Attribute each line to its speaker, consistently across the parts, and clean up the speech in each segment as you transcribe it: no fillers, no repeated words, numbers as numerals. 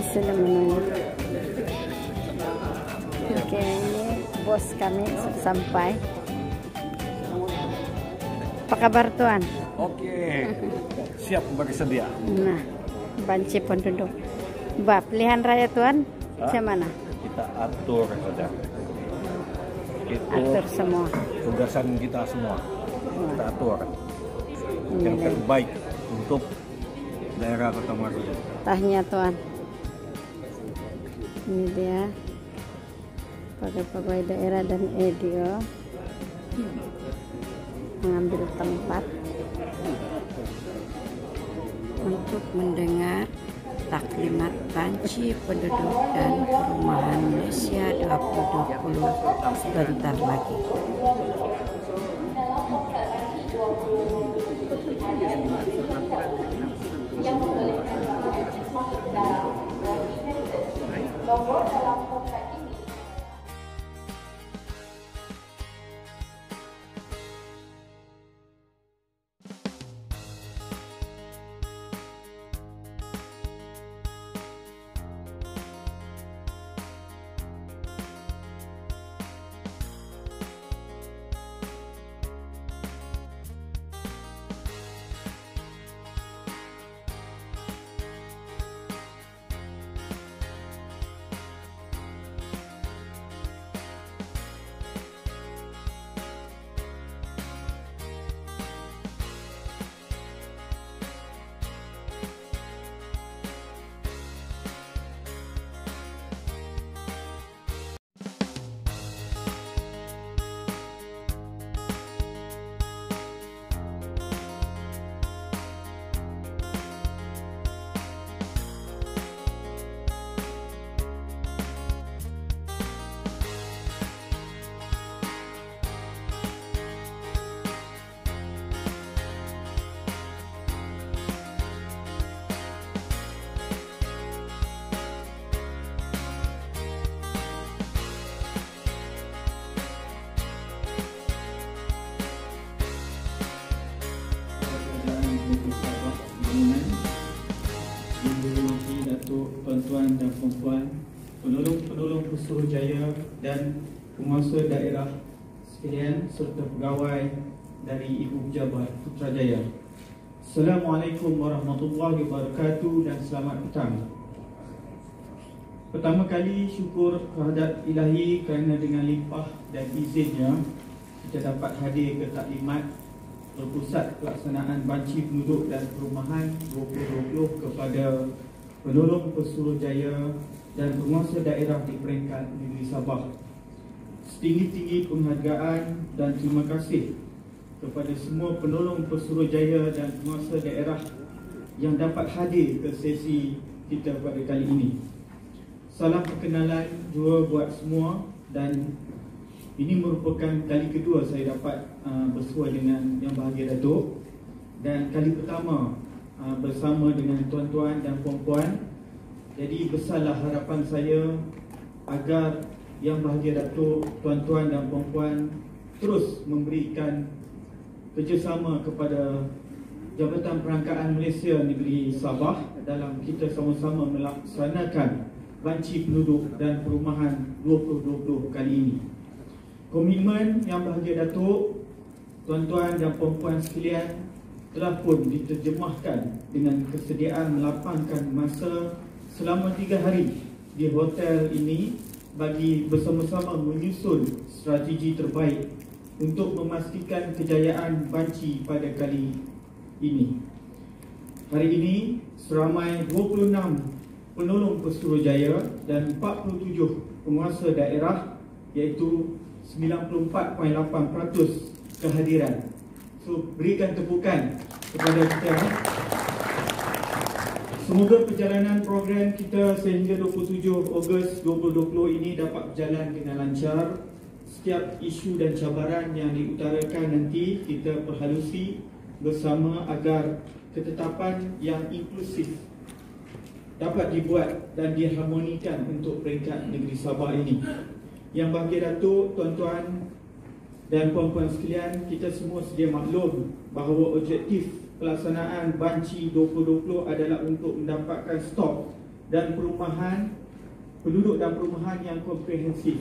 Speaker 1: sudah menunya. Oke, ini bos kami sudah sampai. Apa kabar Tuan?
Speaker 2: Oke, siap bersedia.
Speaker 1: Nah, banci penduduk. Mbak, pilihan raya Tuan, macam mana?
Speaker 2: Kita atur saja. Itu
Speaker 1: Atur semua.
Speaker 2: tugasan kita semua. Kita atur yang
Speaker 1: Ini
Speaker 2: terbaik untuk daerah Kota Maru.
Speaker 1: tahnya Tuan. Ini dia pegawai daerah dan EDO mengambil tempat untuk mendengar taklimat banci penduduk dan perumahan Malaysia 2020 sebentar lagi.
Speaker 3: Tuan-tuan dan puan-puan, penolong-penolong Pesuruhjaya dan penguasa daerah sekalian serta pegawai dari Ibu Pejabat Putrajaya. Assalamualaikum warahmatullahi wabarakatuh dan selamat petang. Pertama kali syukur kehadrat Ilahi kerana dengan limpah dan izinnya kita dapat hadir ke taklimat berpusat pelaksanaan banci penduduk dan perumahan 2020 kepada penolong Pesuruhjaya dan penguasa daerah di peringkat negeri Sabah. Setinggi-tinggi penghargaan dan terima kasih kepada semua penolong Pesuruhjaya dan penguasa daerah yang dapat hadir ke sesi kita pada kali ini. Salam perkenalan juga buat semua, dan ini merupakan kali kedua saya dapat bersua dengan Yang Bahagia Datuk, dan kali pertama bersama dengan tuan-tuan dan puan-puan. Jadi besarlah harapan saya agar Yang Bahagia Datuk, tuan-tuan dan puan-puan terus memberikan kerjasama kepada Jabatan Perangkaan Malaysia Negeri Sabah dalam kita sama-sama melaksanakan banci penduduk dan perumahan 2020 kali ini. Komitmen Yang Bahagia Datuk, tuan-tuan dan puan-puan sekalian, telah pun diterjemahkan dengan kesediaan melapangkan masa selama 3 hari di hotel ini bagi bersama-sama menyusun strategi terbaik untuk memastikan kejayaan banci pada kali ini. Hari ini seramai 26 penolong Pesuruhjaya dan 47 penguasa daerah, iaitu 94.8% kehadiran. So, berikan tepukan kepada kita. Semoga perjalanan program kita sehingga 27 Ogos 2020 ini dapat berjalan dengan lancar. Setiap isu dan cabaran yang diutarakan nanti kita perhalusi bersama agar ketetapan yang inklusif dapat dibuat dan diharmonikan untuk peringkat negeri Sabah ini. Yang Bahagia Datuk, tuan-tuan dan puan-puan sekalian, kita semua sedia maklum bahawa objektif pelaksanaan banci 2020 adalah untuk mendapatkan stok dan perumahan, penduduk dan perumahan yang komprehensif.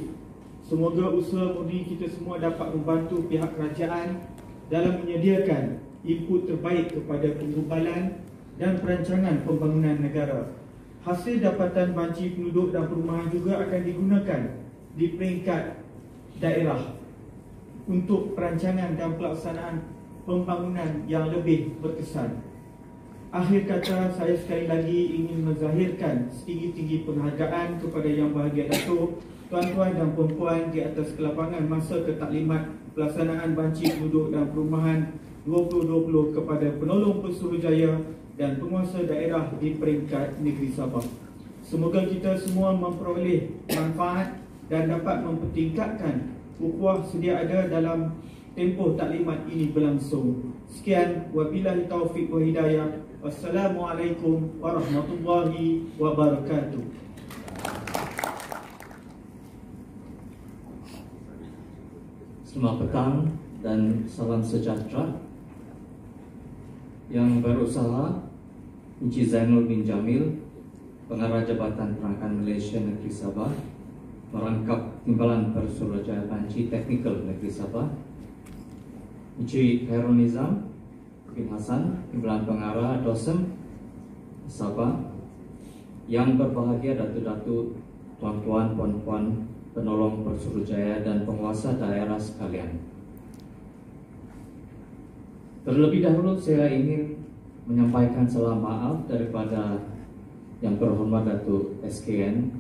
Speaker 3: Semoga usaha murni kita semua dapat membantu pihak kerajaan dalam menyediakan input terbaik kepada penggubalan dan perancangan pembangunan negara. Hasil dapatan banci penduduk dan perumahan juga akan digunakan di peringkat daerah untuk perancangan dan pelaksanaan pembangunan yang lebih berkesan. Akhir kata, saya sekali lagi ingin menzahirkan setinggi-tinggi penghargaan kepada Yang Berbahagia Datuk, tuan-tuan dan puan-puan di atas kelapangan masa ketaklimat pelaksanaan banci penduduk dan perumahan 2020 kepada penolong Pesuruhjaya dan penguasa daerah di peringkat negeri Sabah. Semoga kita semua memperoleh manfaat dan dapat mempertingkatkan ukhuwah sedia ada dalam tempoh taklimat ini berlangsung. Sekian, wabillahi taufiq wa hidayah. Wassalamualaikum warahmatullahi wabarakatuh.
Speaker 4: Selamat petang dan salam sejahtera. Yang berusaha Encik Zainul bin Jamil, Pengarah Jabatan Perangkan Malaysia Negeri Sabah, merangkap Timbalan Pesuruhjaya Banci Teknikal Negeri Sabah. Encik Khairul Nizam bin Hassan, Timbalan Pengarah Dosem Sabah. Yang berbahagia Datuk-datuk, tuan-tuan, puan-puan, penolong Pesuruhjaya dan penguasa daerah sekalian. Terlebih dahulu saya ingin menyampaikan salam maaf daripada Yang Berhormat Datuk SKN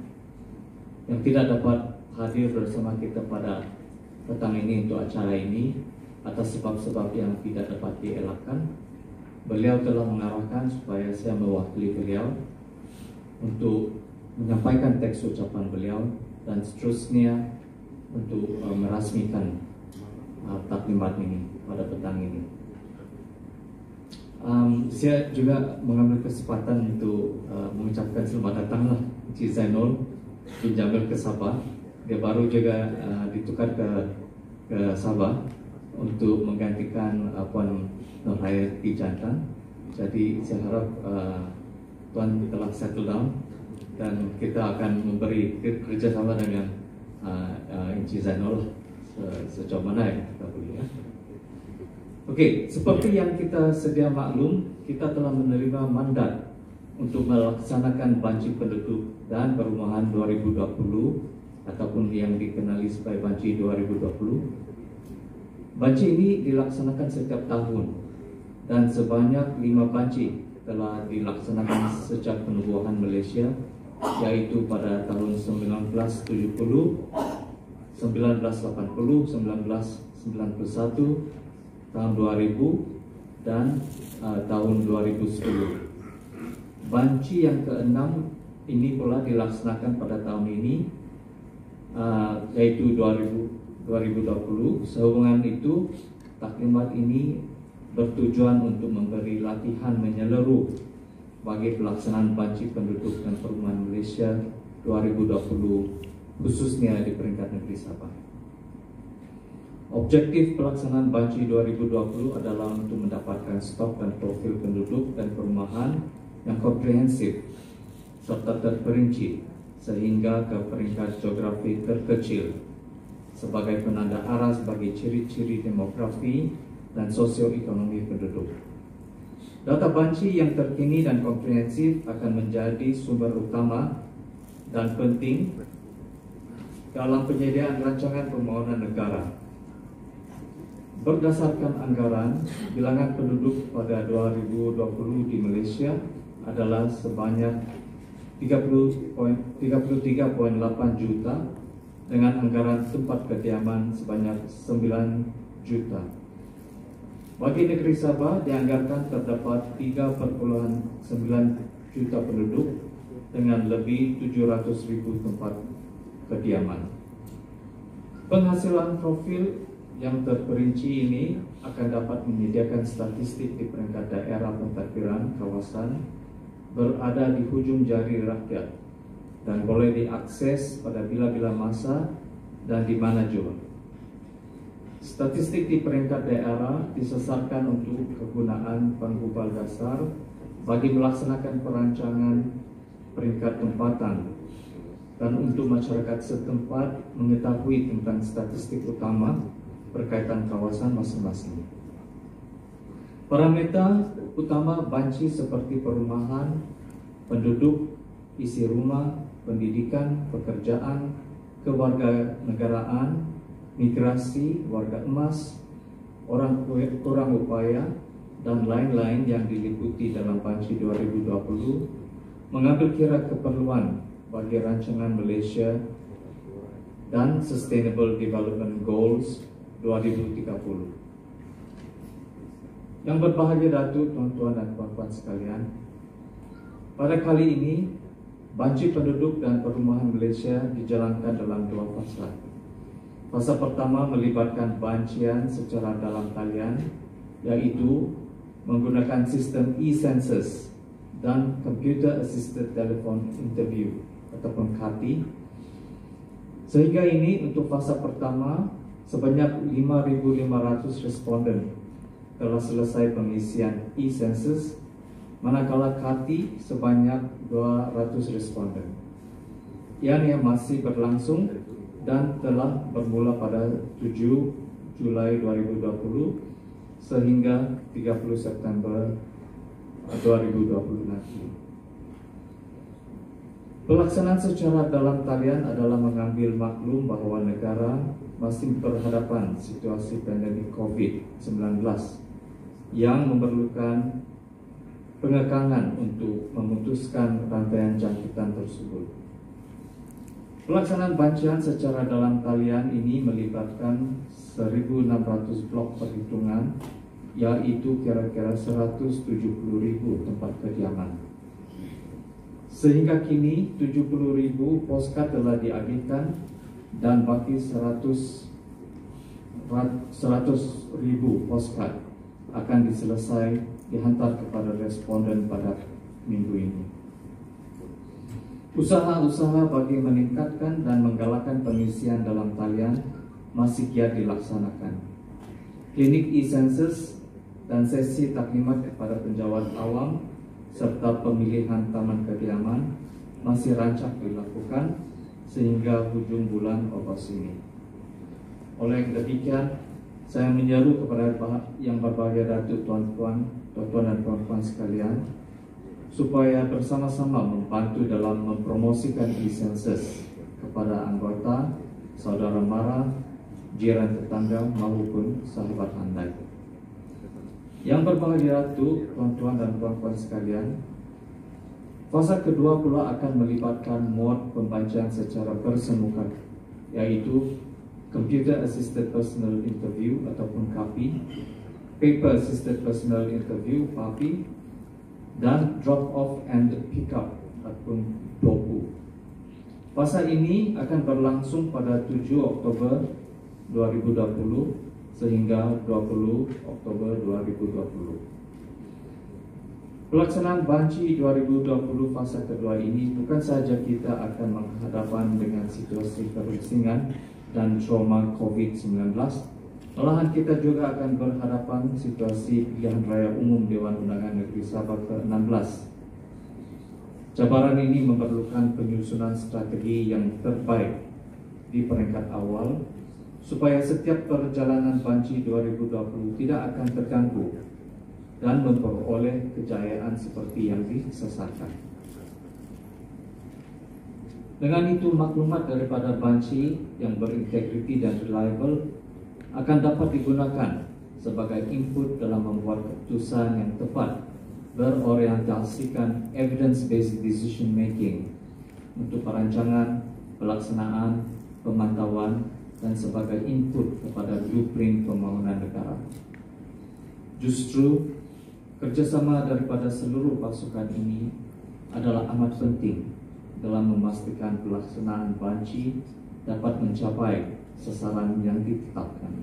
Speaker 4: yang tidak dapat hadir bersama kita pada petang ini untuk acara ini atas sebab-sebab yang tidak dapat dielakkan. Beliau telah mengarahkan supaya saya mewakili beliau untuk menyampaikan teks ucapan beliau dan seterusnya untuk merasmikan taklimat ini pada petang ini. Saya juga mengambil kesempatan untuk mengucapkan selamat datanglah Encik Zainul bin Jamil ke Sabah. Dia baru juga ditukar ke Sabah untuk menggantikan Puan Nurhayati Jantan. Jadi saya harap Tuan telah settle down dan kita akan memberi kerjasama dengan Encik Zainul sejauh mana yang kita boleh, ya. Okey, seperti yang kita sedia maklum, kita telah menerima mandat untuk melaksanakan banci penduduk dan perumahan 2020 ataupun yang dikenali sebagai banci 2020. Banci ini dilaksanakan setiap tahun dan sebanyak 5 banci telah dilaksanakan sejak penubuhan Malaysia, yaitu pada tahun 1970, 1980, 1991, tahun 2000 dan tahun 2010. Banci yang ke-6 ini pula dilaksanakan pada tahun ini, yaitu 2020. Sehubungan itu, taklimat ini bertujuan untuk memberi latihan menyeluruh bagi pelaksanaan banci penduduk dan perumahan Malaysia 2020, khususnya di peringkat negeri Sabah. Objektif pelaksanaan banci 2020 adalah untuk mendapatkan stok dan profil penduduk dan perumahan yang komprehensif serta terperinci sehingga ke peringkat geografi terkecil sebagai penanda arah sebagai ciri-ciri demografi dan sosioekonomi penduduk. Data banci yang terkini dan komprehensif akan menjadi sumber utama dan penting dalam penyediaan rancangan pembangunan negara. Berdasarkan anggaran, bilangan penduduk pada 2020 di Malaysia adalah sebanyak 33.8 juta dengan anggaran tempat kediaman sebanyak 9 juta. Bagi negeri Sabah dianggarkan terdapat 3.9 juta penduduk dengan lebih 700,000 tempat kediaman. Penghasilan profil yang terperinci ini akan dapat menyediakan statistik di peringkat daerah pentadbiran kawasan berada di hujung jari rakyat dan boleh diakses pada bila-bila masa dan di mana jua. Statistik di peringkat daerah disasarkan untuk kegunaan penghubal dasar bagi melaksanakan perancangan peringkat tempatan dan untuk masyarakat setempat mengetahui tentang statistik utama berkaitan kawasan masing-masing. Parameter utama banci seperti perumahan, penduduk, isi rumah, pendidikan, pekerjaan, kewarganegaraan, migrasi, warga emas, orang kurang upaya, dan lain-lain yang diliputi dalam banci 2020 mengambil kira keperluan bagi rancangan Malaysia dan Sustainable Development Goals 2030. Yang berbahagia Datuk, tuan-tuan dan puan-puan sekalian, pada kali ini banci penduduk dan perumahan Malaysia dijalankan dalam dua fasa. Fasa pertama melibatkan bancian secara dalam talian, yaitu menggunakan sistem e-census dan Computer Assisted Telephone Interview ataupun CATI. Sehingga ini untuk fasa pertama sebanyak 5.500 responden telah selesai pengisian e-census, manakala CATI sebanyak 200 responden. Yang masih berlangsung dan telah bermula pada 7 Julai 2020 sehingga 30 September 2020 nanti. Pelaksanaan secara dalam talian adalah mengambil maklum bahwa negara masih berhadapan situasi pandemik COVID-19 yang memerlukan pengekangan untuk memutuskan rantaian jangkitan tersebut. Pelaksanaan bancian secara dalam talian ini melibatkan 1.600 blok perhitungan, yaitu kira-kira 170.000 tempat kediaman. Sehingga kini 70.000 postcard telah diagihkan dan baki 100.000 postcard akan dihantar kepada responden pada minggu ini. Usaha-usaha bagi meningkatkan dan menggalakkan pengisian dalam talian masih giat dilaksanakan. Klinik e-census dan sesi taklimat kepada penjawat awam serta pemilihan taman kediaman masih rancak dilakukan sehingga hujung bulan Ogos ini. Oleh demikian, saya menyeru kepada yang berbahagia Datuk, tuan-tuan dan puan-puan sekalian, supaya bersama-sama membantu dalam mempromosikan e-census kepada anggota, saudara mara, jiran tetangga maupun sahabat handai. Yang berbahagia Datuk, tuan-tuan dan puan-puan sekalian, fasa kedua pula akan melibatkan mod pembancaan secara bersemuka, yaitu Computer Assisted Personal Interview ataupun CAPI, Paper Assisted Personal Interview (PAPI), dan Drop Off and Pick Up ataupun DOPU. Fasa ini akan berlangsung pada 7 Oktober 2020 sehingga 20 Oktober 2020. Pelaksanaan banci 2020 fasa kedua ini bukan sahaja kita akan menghadapan dengan situasi kerusingan dan trauma COVID-19, malahan kita juga akan berhadapan situasi pilihan raya umum Dewan Undangan Negeri Sabah ke-16. Cabaran ini memerlukan penyusunan strategi yang terbaik di peringkat awal supaya setiap perjalanan banci 2020 tidak akan terganggu dan memperoleh kejayaan seperti yang disesatkan. Dengan itu, maklumat daripada banci yang berintegriti dan reliable akan dapat digunakan sebagai input dalam membuat keputusan yang tepat berorientasikan evidence-based decision making untuk perancangan, pelaksanaan, pemantauan, dan sebagai input kepada blueprint pembangunan negara. Justru, kerjasama daripada seluruh pasukan ini adalah amat penting dalam memastikan pelaksanaan banci dapat mencapai sasaran yang ditetapkan.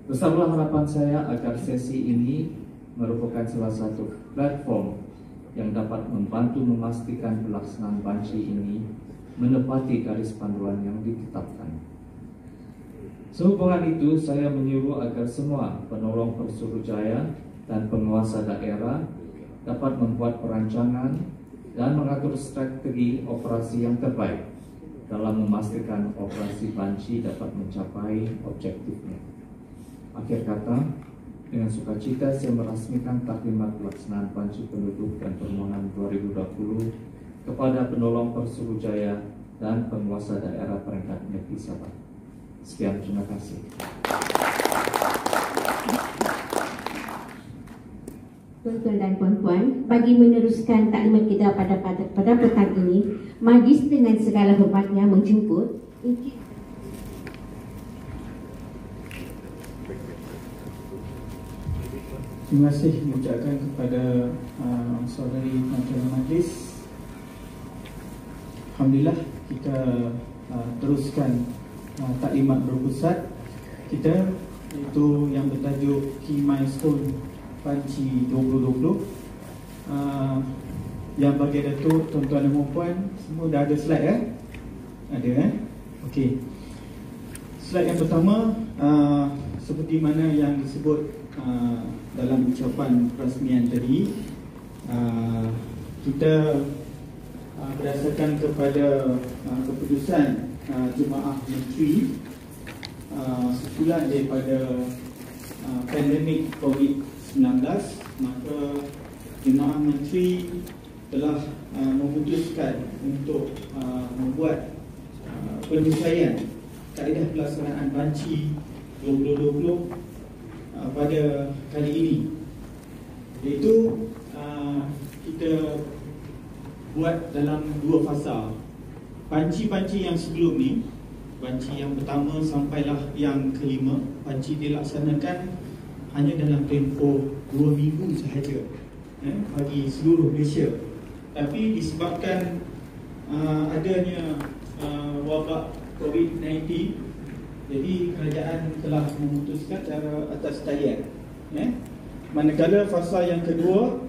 Speaker 4: Besarlah harapan saya agar sesi ini merupakan salah satu platform yang dapat membantu memastikan pelaksanaan banci ini menepati garis panduan yang ditetapkan. Sehubungan itu, saya menyuruh agar semua penolong Persuruhjaya dan penguasa daerah dapat membuat perancangan dan mengatur strategi operasi yang terbaik dalam memastikan operasi banci dapat mencapai objektifnya. Akhir kata, dengan sukacita saya merasmikan taklimat pelaksanaan banci penduduk dan permohonan 2020 kepada penolong Persurujaya dan penguasa daerah peringkat negeri Sabah. Sekian, terima kasih.
Speaker 5: Tuan-tuan dan puan-puan, bagi meneruskan taklimat kita pada petang ini, majlis dengan segala hormatnya menjemput
Speaker 3: Terima kasih mengucapkan kepada saudari Menteri Majlis. Alhamdulillah kita teruskan taklimat berpusat kita, iaitu yang bertajuk Key Milestone Banci 2020. Yang bagi Datuk, tuan-tuan dan puan, semua dah ada slide Ada Okey. Slide yang pertama, seperti mana yang disebut dalam ucapan perasmian tadi, kita berdasarkan kepada keputusan Jemaah Menteri sebulan daripada pandemik COVID-19, maka Jemaah Menteri telah memutuskan untuk membuat penyesuaian kaedah pelaksanaan banci 2020 pada kali ini, iaitu kita buat dalam dua fasa. Banci-banci yang sebelum ni, banci yang pertama sampailah yang kelima, banci dilaksanakan hanya dalam tempoh 2 minggu sahaja bagi seluruh Malaysia. Tapi disebabkan adanya wabak COVID-19, jadi kerajaan telah memutuskan cara atas talian. Manakala fasa yang kedua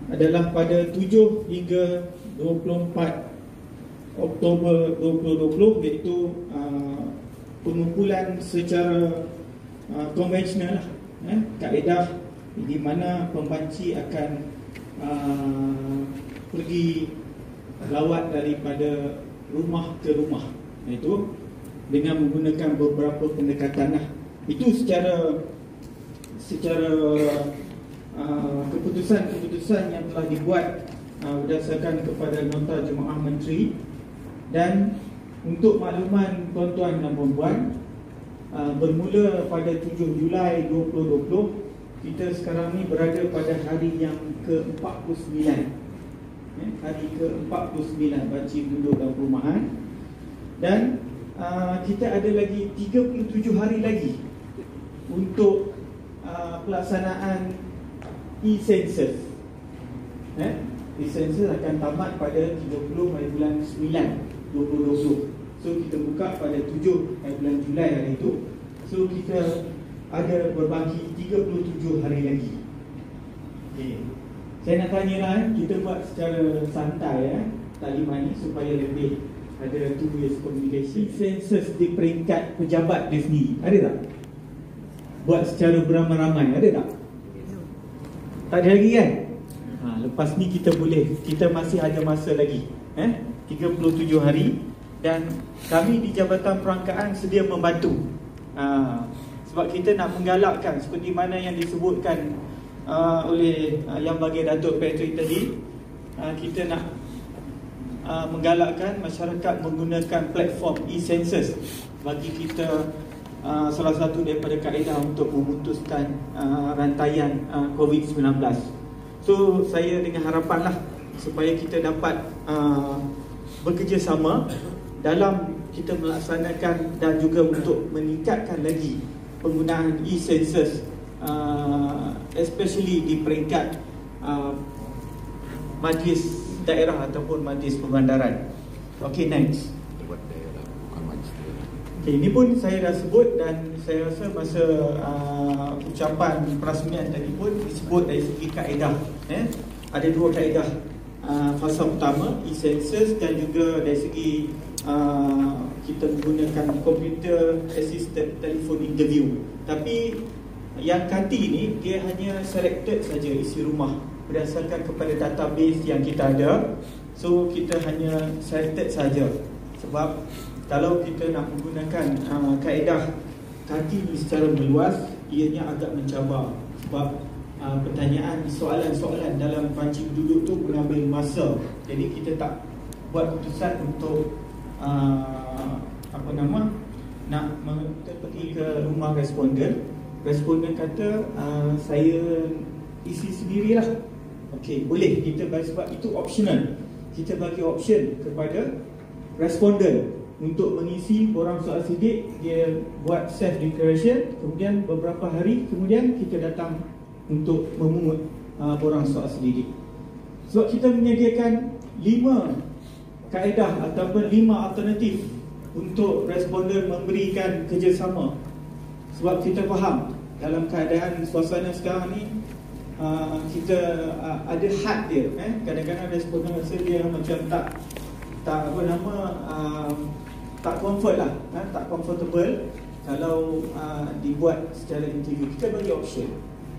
Speaker 3: adalah pada 7 hingga 24 Oktober 2020, iaitu pengumpulan secara konvensional kaedah di mana pembanci akan pergi lawat daripada rumah ke rumah, iaitu dengan menggunakan beberapa pendekatan Itu secara keputusan yang telah dibuat berdasarkan kepada nota Jemaah Menteri. Dan untuk makluman tuan-tuan dan puan-puan, bermula pada 7 Julai 2020, kita sekarang ni berada pada hari yang ke-49, hari ke-49 banci penduduk dan perumahan. Dan kita ada lagi 37 hari lagi untuk pelaksanaan e-census. E-census akan tamat pada 30 hari bulan 9 2020. So kita buka pada 7 hari bulan Julai hari itu. So kita ada berbaki 37 hari lagi. Okay. Saya nak tanya kita buat secara santai taklimat ni supaya lebih ada 2 ways communication. Census di peringkat pejabat dia sendiri, ada tak? Buat secara beramai-ramai, ada tak? Tak ada lagi kan? Lepas ni kita masih ada masa lagi 37 hari. Dan kami di Jabatan Perangkaan sedia membantu, sebab kita nak menggalakkan seperti mana yang disebutkan oleh Yang Bagi Datuk Patrick tadi. Kita nak menggalakkan masyarakat menggunakan platform e-census bagi kita salah satu daripada kaedah untuk memutuskan rantaian COVID-19. So saya dengan harapanlah supaya kita dapat bekerjasama dalam kita melaksanakan dan juga untuk meningkatkan lagi penggunaan e-census, especially di peringkat majlis daerah ataupun majlis perbandaran. Okay, next. Okay, ini pun saya dah sebut dan saya rasa masa ucapan perasmian tadi pun disebut dari segi kaedah. Ada 2 kaedah. Fasa pertama e-census dan juga dari segi kita menggunakan computer assisted telephone interview. Tapi yang kanti ni dia hanya selected saja isi rumah berdasarkan kepada database yang kita ada. So kita hanya cited saja. Sebab kalau kita nak menggunakan kaedah tadi secara meluas, ianya agak mencabar. Sebab pertanyaan, soalan-soalan dalam panci penduduk tu mengambil masa. Jadi kita tak buat keputusan untuk nak kita pergi ke rumah responden. Responden kata saya isi sendirilah. Okey, boleh kita bagi, sebab itu optional. Kita bagi option kepada responden untuk mengisi borang soal sidik. Dia buat self declaration, kemudian beberapa hari kemudian kita datang untuk memungut borang soal sidik. Sebab kita menyediakan 5 kaedah ataupun 5 alternatif untuk responden memberikan kerjasama. Sebab kita faham dalam keadaan suasana sekarang ni, kita ada had dia. Kadang-kadang responden rasa dia macam tak comfort lah, tak comfortable kalau dibuat secara interview. Kita bagi option.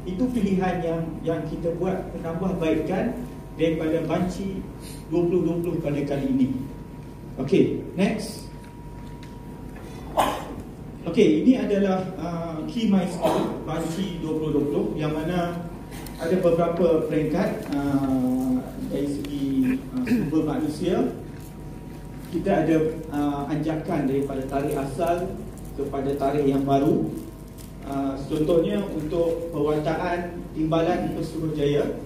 Speaker 3: Itu pilihan yang kita buat penambahbaikan daripada banci 2020 pada kali ini. Okey, next. Okey, ini adalah key milestone banci 2020 yang mana ada beberapa peringkat dari segi sumber manusia. Kita ada anjakan daripada tarikh asal kepada tarikh yang baru. Contohnya untuk pewartaan timbalan Pesuruhjaya,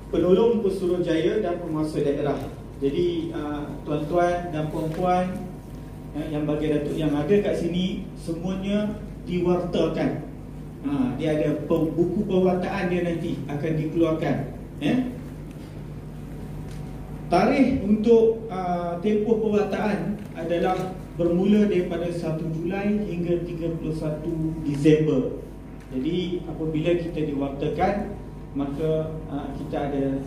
Speaker 3: penolong Pesuruhjaya dan penguasa daerah. Jadi tuan-tuan dan puan-puan yang bagi datuk yang ada kat sini, semuanya diwartakan. Dia ada buku pewartaan dia nanti akan dikeluarkan. Tarikh untuk tempoh pewartaan adalah bermula daripada 1 Julai hingga 31 Disember. Jadi apabila kita diwartakan, maka kita ada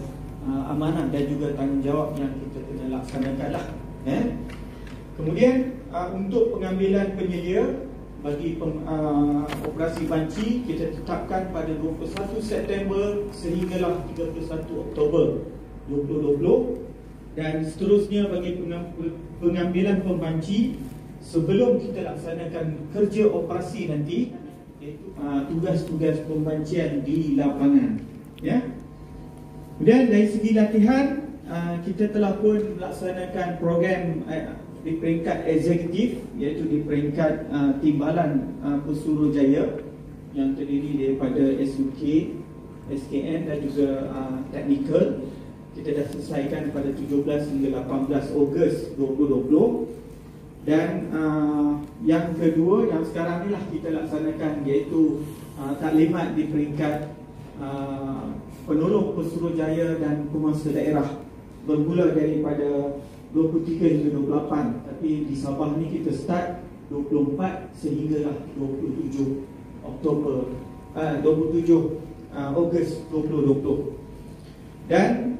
Speaker 3: amanah dan juga tanggungjawab yang kita kena laksanakan lah. Kemudian untuk pengambilan penyelia bagi operasi banci, kita tetapkan pada 21 September sehinggalah 31 Oktober 2020. Dan seterusnya bagi pengambilan pembanci sebelum kita laksanakan kerja operasi nanti, iaitu tugas-tugas pembancian di lapangan. Kemudian dari segi latihan, kita telah pun melaksanakan program di peringkat eksekutif, iaitu di peringkat timbalan Pesuruhjaya yang terdiri daripada SUK, SKN dan juga teknikal. Kita dah selesaikan pada 17 hingga 18 Ogos 2020. Dan yang kedua, yang sekarang ni lah kita laksanakan, iaitu taklimat di peringkat penolong Pesuruhjaya dan penguasa daerah, bermula daripada 23 hingga 28. Tapi di Sabah ni kita start 24 sehinggalah 27 Ogos 2020. Dan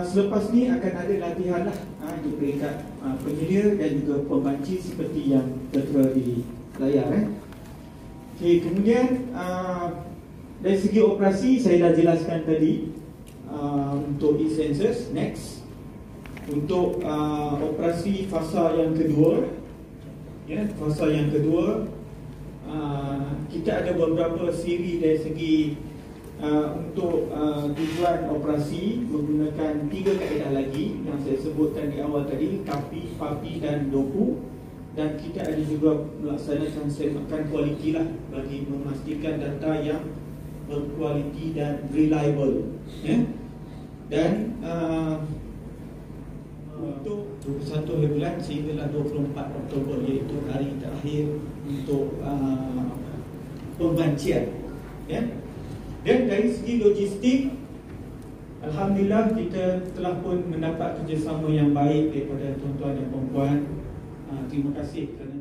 Speaker 3: selepas ni akan ada latihan lah di peringkat penyelia dan juga pembanci seperti yang tertera di layar. Okay, kemudian dari segi operasi saya dah jelaskan tadi untuk e-census. Next, untuk operasi fasa yang kedua, fasa yang kedua, kita ada beberapa siri dari segi untuk tujuan operasi menggunakan 3 kaedah lagi yang saya sebutkan di awal tadi, KAPI, PAPI dan DOKU. Dan kita ada juga melaksanakan semakan kualiti lah bagi memastikan data yang berkualiti dan reliable. Dan untuk 21 bulan sehinggalah 24 Oktober, iaitu hari terakhir untuk pembancian. Dan dari segi logistik, alhamdulillah kita telah pun mendapat kerjasama yang baik daripada tuan-tuan dan puan-puan. Terima kasih kerana